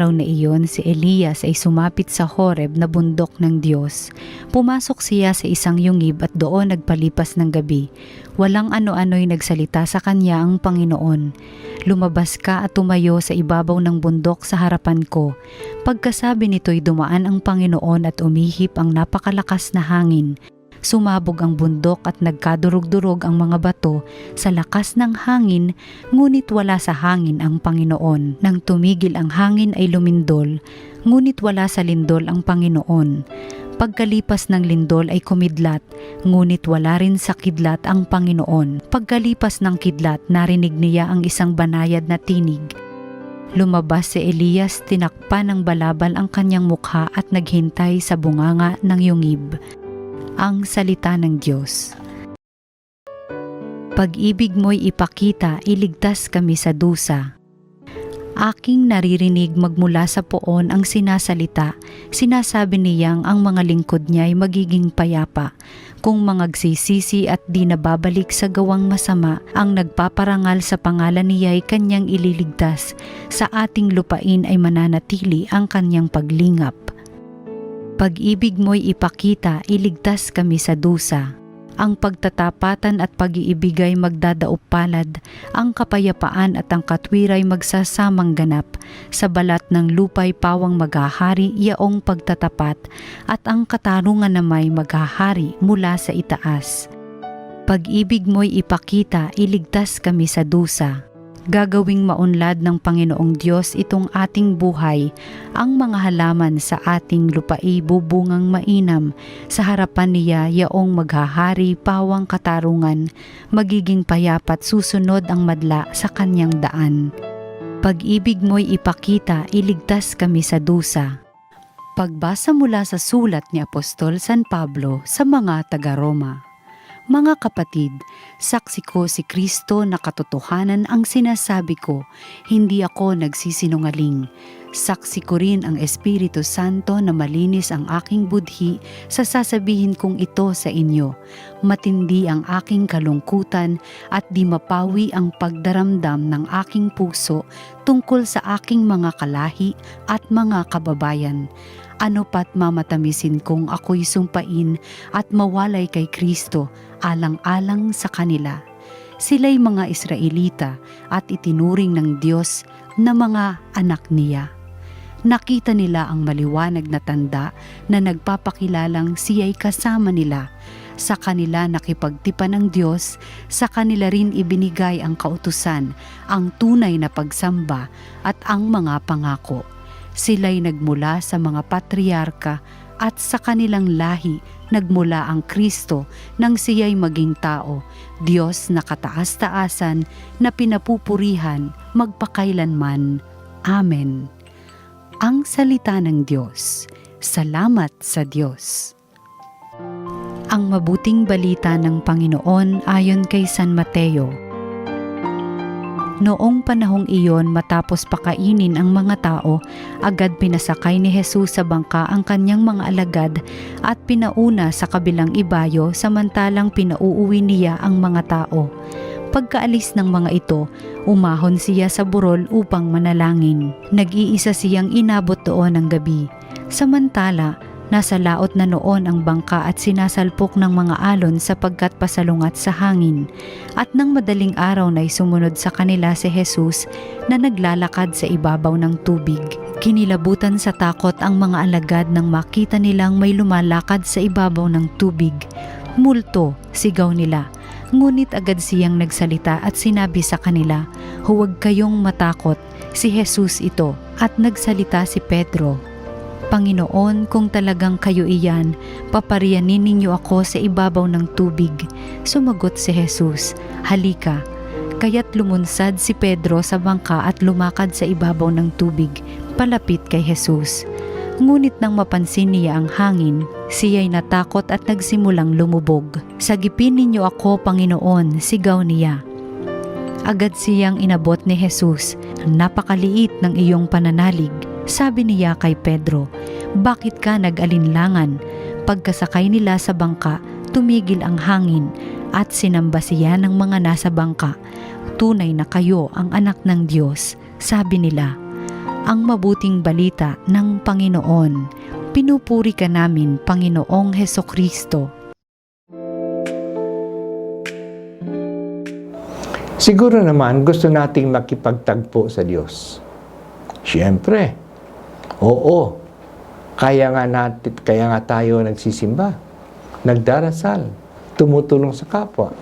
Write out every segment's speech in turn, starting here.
araw na iyon si Elias ay sumapit sa Horeb na bundok ng Diyos. Pumasok siya sa isang yungib at doon nagpalipas ng gabi. Walang ano-ano'y nagsalita sa kanya ang Panginoon. Lumabas ka at tumayo sa ibabaw ng bundok sa harapan ko. Pagkasabi nito'y dumaan ang Panginoon at umihip ang napakalakas na hangin. Sumabog ang bundok at nagkadurog-durog ang mga bato sa lakas ng hangin, ngunit wala sa hangin ang Panginoon. Nang tumigil ang hangin ay lumindol, ngunit wala sa lindol ang Panginoon. Pagkalipas ng lindol ay kumidlat, ngunit wala rin sa kidlat ang Panginoon. Pagkalipas ng kidlat, narinig niya ang isang banayad na tinig. Lumabas si Elias, tinakpan ng balabal ang kanyang mukha at naghintay sa bunganga ng yungib. Ang salita ng Diyos. Pag-ibig mo'y ipakita, iligtas kami sa dusa. Aking naririnig magmula sa poon ang sinasalita. Sinasabi niyang ang mga lingkod niya'y magiging payapa. Kung mangagsisisi at di nababalik sa gawang masama, ang nagpaparangal sa pangalan niya'y kanyang ililigtas. Sa ating lupain ay mananatili ang kanyang paglingap. Pag-ibig mo'y ipakita, iligtas kami sa dusa. Ang pagtatapatan at pag-iibigay magdadaop palad, ang kapayapaan at ang katwiray magsasamang ganap. Sa balat ng lupay pawang maghahari yaong pagtatapat, at ang katarungan na may maghahari mula sa itaas. Pag-ibig mo'y ipakita, iligtas kami sa dusa. Gagawing maunlad ng Panginoong Diyos itong ating buhay, ang mga halaman sa ating lupai bubungang mainam, sa harapan niya yaong maghahari pawang katarungan, magiging payapat susunod ang madla sa kanyang daan. Pag-ibig mo'y ipakita, iligtas kami sa dusa. Pagbasa mula sa sulat ni Apostol San Pablo sa mga taga-Roma. Mga kapatid, saksi ko si Kristo na katotohanan ang sinasabi ko, hindi ako nagsisinungaling. Saksi ko rin ang Espiritu Santo na malinis ang aking budhi sa sasabihin kong ito sa inyo. Matindi ang aking kalungkutan at di mapawi ang pagdaramdam ng aking puso tungkol sa aking mga kalahi at mga kababayan. Ano pat mamatamisin kong ako'y sumpain at mawalay kay Kristo alang-alang sa kanila. Sila'y mga Israelita at itinuring ng Diyos na mga anak niya. Nakita nila ang maliwanag na tanda na nagpapakilalang siya'y kasama nila. Sa kanila nakipagtipan ng Diyos, sa kanila rin ibinigay ang kautusan, ang tunay na pagsamba at ang mga pangako. Sila'y nagmula sa mga patriarka at sa kanilang lahi nagmula ang Kristo nang siya'y maging tao, Diyos na kataas-taasan na pinapupurihan magpakailanman. Amen. Ang salita ng Diyos. Salamat sa Diyos. Ang mabuting balita ng Panginoon ayon kay San Mateo. Noong panahong iyon, matapos pakainin ang mga tao, agad pinasakay ni Jesus sa bangka ang kanyang mga alagad at pinauna sa kabilang ibayo samantalang pinauuwi niya ang mga tao. Pagkaalis ng mga ito, umahon siya sa burol upang manalangin. Nag-iisa siyang inabot doon ng gabi. Samantala, nasa laot na noon ang bangka at sinasalpok ng mga alon sapagkat pasalungat sa hangin. At nang madaling araw na'y sumunod sa kanila si Jesus na naglalakad sa ibabaw ng tubig. Kinilabutan sa takot ang mga alagad nang makita nilang may lumalakad sa ibabaw ng tubig. Multo, sigaw nila. Ngunit agad siyang nagsalita at sinabi sa kanila, "Huwag kayong matakot, si Jesus ito." At nagsalita si Pedro, "Panginoon, kung talagang kayo iyan, paparianin ninyo ako sa ibabaw ng tubig." Sumagot si Jesus, "Halika." Kaya't lumunsad si Pedro sa bangka at lumakad sa ibabaw ng tubig, palapit kay Jesus. Ngunit nang mapansin niya ang hangin, siya'y natakot at nagsimulang lumubog. "Sagipin ninyo ako, Panginoon," sigaw niya. Agad siyang inabot ni Jesus, "Napakaliit ng iyong pananalig." Sabi niya kay Pedro, "Bakit ka nag-alinlangan?" Pagkasakay nila sa bangka, tumigil ang hangin at sinamba siya ng mga nasa bangka. "Tunay na kayo ang anak ng Diyos," sabi nila. ang mabuting balita ng Panginoon. Pinupuri ka namin, Panginoong Hesukristo. Siguro naman gusto nating makipagtagpo sa Diyos. Siyempre, oo. Kaya nga tayo nagsisimba, nagdarasal, tumutulong sa kapwa,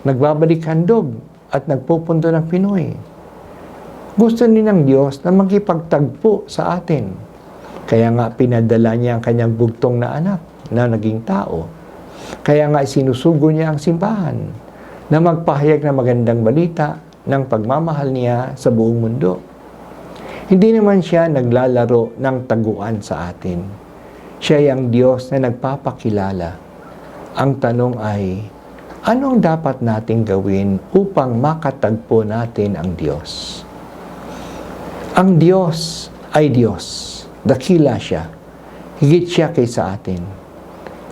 nagbabalik handog, at nagpupundo ng Pinoy. Gusto din ng Diyos na magkipagtagpo sa atin. Kaya nga pinadala niya ang kanyang bugtong na anak na naging tao. Kaya nga sinusugo niya ang simbahan na magpahayag ng magandang balita ng pagmamahal niya sa buong mundo. Hindi naman siya naglalaro ng taguan sa atin. Siya ang Diyos na nagpapakilala. Ang tanong ay, anong dapat nating gawin upang makatagpo natin ang Diyos? Ang Diyos ay Diyos. Dakila siya. Higit siya kaysa atin.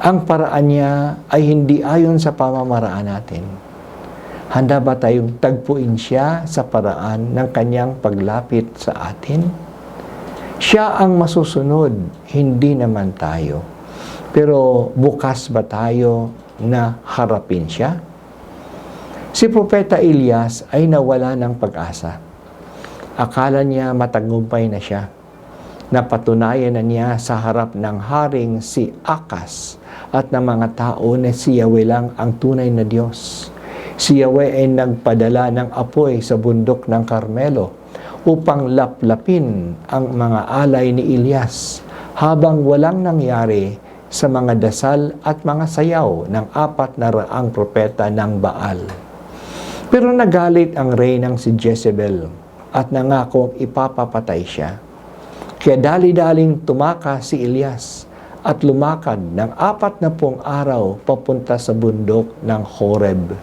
Ang paraan niya ay hindi ayon sa pamamaraan natin. Handa ba tayong tagpuin siya sa paraan ng kanyang paglapit sa atin? Siya ang masusunod, hindi naman tayo. Pero bukas ba tayo na harapin siya? Si Propeta Elias ay nawala ng pag-asa. Akala niya matagumpay na siya. Napatunayan na niya sa harap ng haring si Akas at ng mga tao na si Yahweh lang ang tunay na Diyos. Si Yahweh ay nagpadala ng apoy sa bundok ng Carmelo upang laplapin ang mga alay ni Elias habang walang nangyari sa mga dasal at mga sayaw ng 400 propeta ng Baal. Pero nagalit ang reynang si Jezebel at nangakong ipapapatay siya. Kaya dali-daling tumaka si Elias at lumakad ng 40 araw papunta sa bundok ng Horeb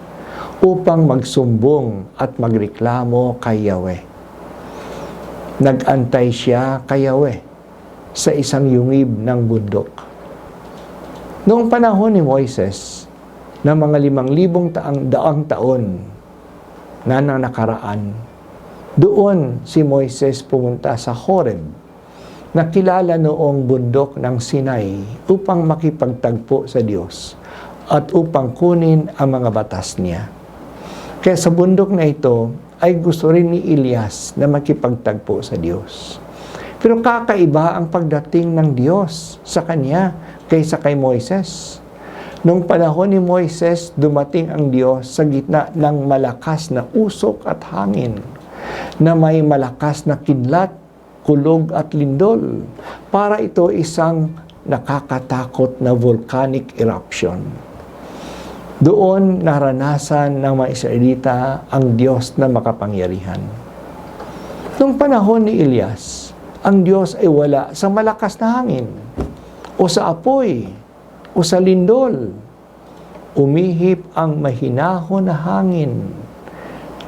upang magsumbong at magreklamo kay Yahweh. Nag-antay siya kay Yahweh sa isang yungib ng bundok. Noong panahon ni Moises, na mga 5,000 daang taon na nakaraan, doon si Moises pumunta sa Horeb, nakilala noong bundok ng Sinai upang makipagtagpo sa Diyos at upang kunin ang mga batas niya. Kaya sa bundok na ito ay gusto rin ni Elias na makipagtagpo sa Diyos. Pero kakaiba ang pagdating ng Diyos sa kanya kaysa kay Moises. Noong panahon ni Moises, dumating ang Diyos sa gitna ng malakas na usok at hangin, na may malakas na kidlat, kulog at lindol. Para ito isang nakakatakot na volcanic eruption. Doon naranasan ng mga Israelita ang Diyos na makapangyarihan. Noong panahon ni Elias, ang Diyos ay wala sa malakas na hangin, o sa apoy, o sa lindol. Umihip ang mahinahon na hangin.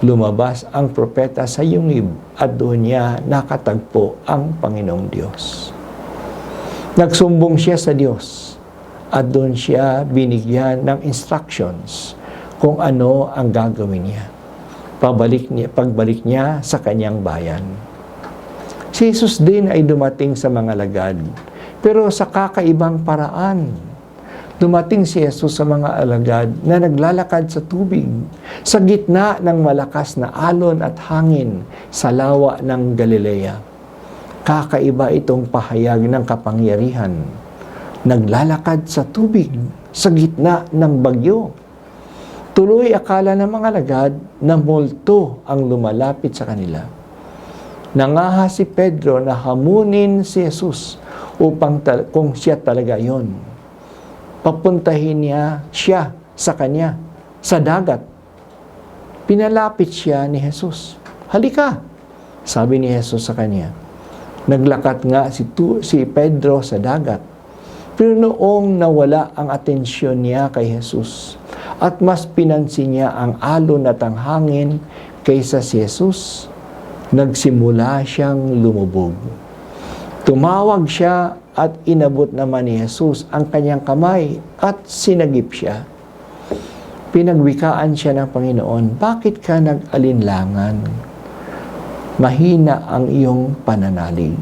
Lumabas ang propeta sa yungib at doon niya nakatagpo ang Panginoong Diyos. Nagsumbong siya sa Diyos at doon siya binigyan ng instructions kung ano ang gagawin niya. Pagbalik niya sa kanyang bayan. Si Jesus din ay dumating sa mga lagad, pero sa kakaibang paraan. Dumating si Jesus sa mga alagad na naglalakad sa tubig, sa gitna ng malakas na alon at hangin sa lawa ng Galilea. Kakaiba itong pahayag ng kapangyarihan. Naglalakad sa tubig, sa gitna ng bagyo. Tuloy akala ng mga alagad na multo ang lumalapit sa kanila. Nangaha si Pedro na hamunin si Jesus upang kung siya talaga yon. Papuntahin niya siya sa kanya, sa dagat. Pinalapit siya ni Jesus. Halika, sabi ni Jesus sa kanya. Naglakat nga si Pedro sa dagat. Pero noong nawala ang atensyon niya kay Jesus at mas pinansin niya ang alon at ang hangin kaysa si Jesus, nagsimula siyang lumubog. Tumawag siya at inabot naman ni Jesus ang kanyang kamay at sinagip siya. Pinagwikaan siya ng Panginoon, bakit ka nag-alinlangan? mahina ang iyong pananalig.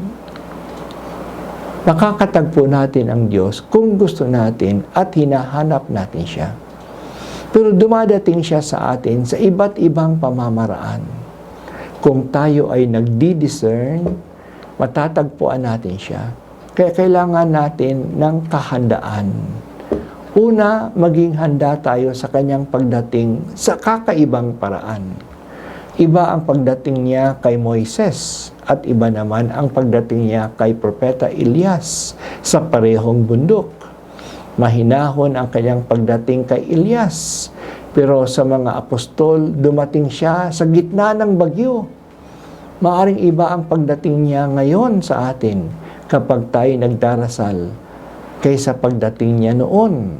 Makakatagpo natin ang Diyos kung gusto natin at hinahanap natin siya. Pero dumadating siya sa atin sa iba't ibang pamamaraan. Kung tayo ay nagdi-discern, matatagpuan natin siya. Kaya kailangan natin ng kahandaan. Una, maging handa tayo sa kanyang pagdating sa kakaibang paraan. Iba ang pagdating niya kay Moises at iba naman ang pagdating niya kay Propeta Elias sa parehong bundok. Mahinahon ang kanyang pagdating kay Elias, pero sa mga apostol, dumating siya sa gitna ng bagyo. Maaring iba ang pagdating niya ngayon sa atin kapag tayo nagdarasal kaysa pagdating niya noon.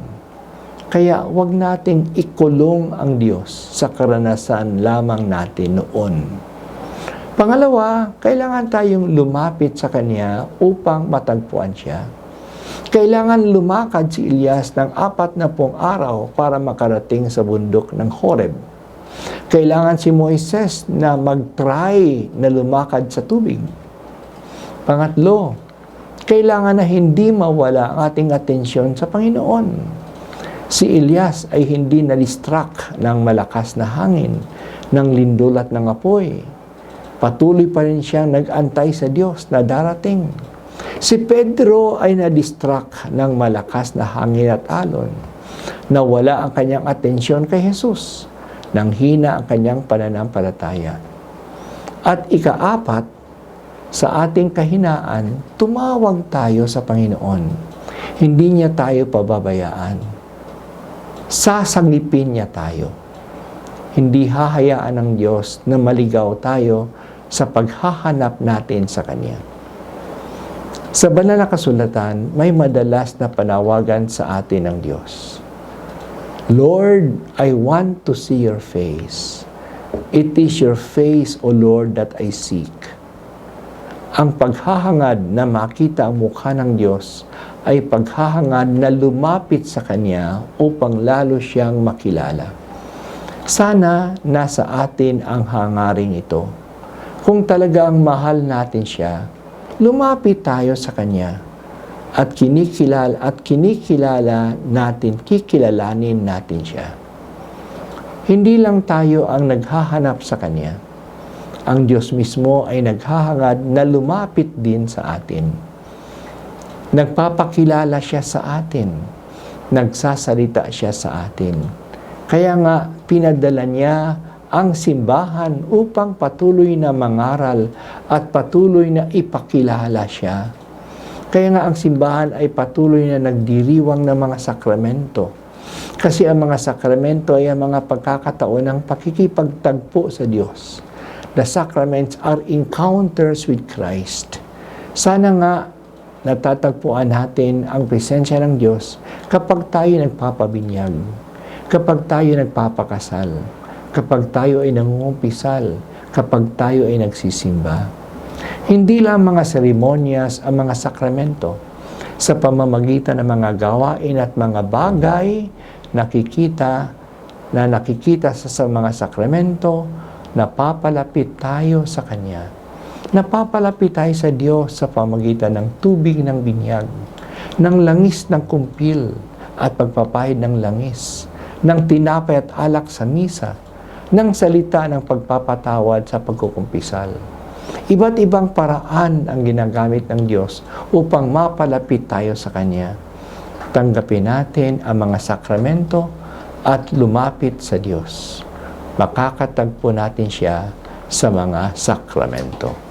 Kaya huwag nating ikulong ang Diyos sa karanasan lamang natin noon. Pangalawa, kailangan tayong lumapit sa Kanya upang matagpuan siya. Kailangan lumakad si Elias ng 40 araw para makarating sa bundok ng Horeb. Kailangan si Moises na mag-try na lumakad sa tubig. Pangatlo, kailangan na hindi mawala ang ating atensyon sa Panginoon. Si Elias ay hindi na-distract ng malakas na hangin, ng lindol at ng apoy. Patuloy pa rin siyang nag-antay sa Diyos na darating. Si Pedro ay na-distract ng malakas na hangin at alon. Nawala ang kanyang atensyon kay Jesus. Nang hina ang kanyang pananampalataya. At ikaapat, sa ating kahinaan, tumawag tayo sa Panginoon. Hindi niya tayo pababayaan. Sasangipin niya tayo. Hindi hahayaan ng Diyos na maligaw tayo sa paghahanap natin sa Kanya. Sa banal na kasulatan, may madalas na panawagan sa atin ng Diyos. Lord, I want to see your face. It is your face, O Lord, that I seek. Ang paghahangad na makita ang mukha ng Diyos ay paghahangad na lumapit sa Kanya upang lalo siyang makilala. Sana nasa atin ang hangaring ito. Kung talagang mahal natin siya, lumapit tayo sa Kanya at kinikilala natin, kikilalanin natin siya. Hindi lang tayo ang naghahanap sa Kanya. Ang Diyos mismo ay naghahangad na lumapit din sa atin. Nagpapakilala siya sa atin. Nagsasalita siya sa atin. Kaya nga, pinadala niya ang simbahan upang patuloy na mangaral at patuloy na ipakilala siya. Kaya nga ang simbahan ay patuloy na nagdiriwang ng mga sakramento. Kasi ang mga sakramento ay ang mga pagkakataon ng pakikipagtagpo sa Diyos. The sacraments are encounters with Christ. Sana nga natatagpuan natin ang presensya ng Diyos kapag tayo nagpapabinyag, kapag tayo nagpapakasal, kapag tayo ay nangungumpisal, kapag tayo ay nagsisimba. Hindi lang mga seremonyas ang mga sakramento. Sa pamamagitan ng mga gawain at mga bagay, nakikita sa mga sakramento, napapalapit tayo sa Kanya. Napapalapit tayo sa Diyos sa pamamagitan ng tubig ng binyag, ng langis ng kumpil at pagpapahid ng langis, ng tinapay at alak sa misa, ng salita ng pagpapatawad sa pagkukumpisal. Iba't ibang paraan ang ginagamit ng Diyos upang mapalapit tayo sa Kanya. Tanggapin natin ang mga sakramento at lumapit sa Diyos. Makakatagpo natin siya sa mga sakramento.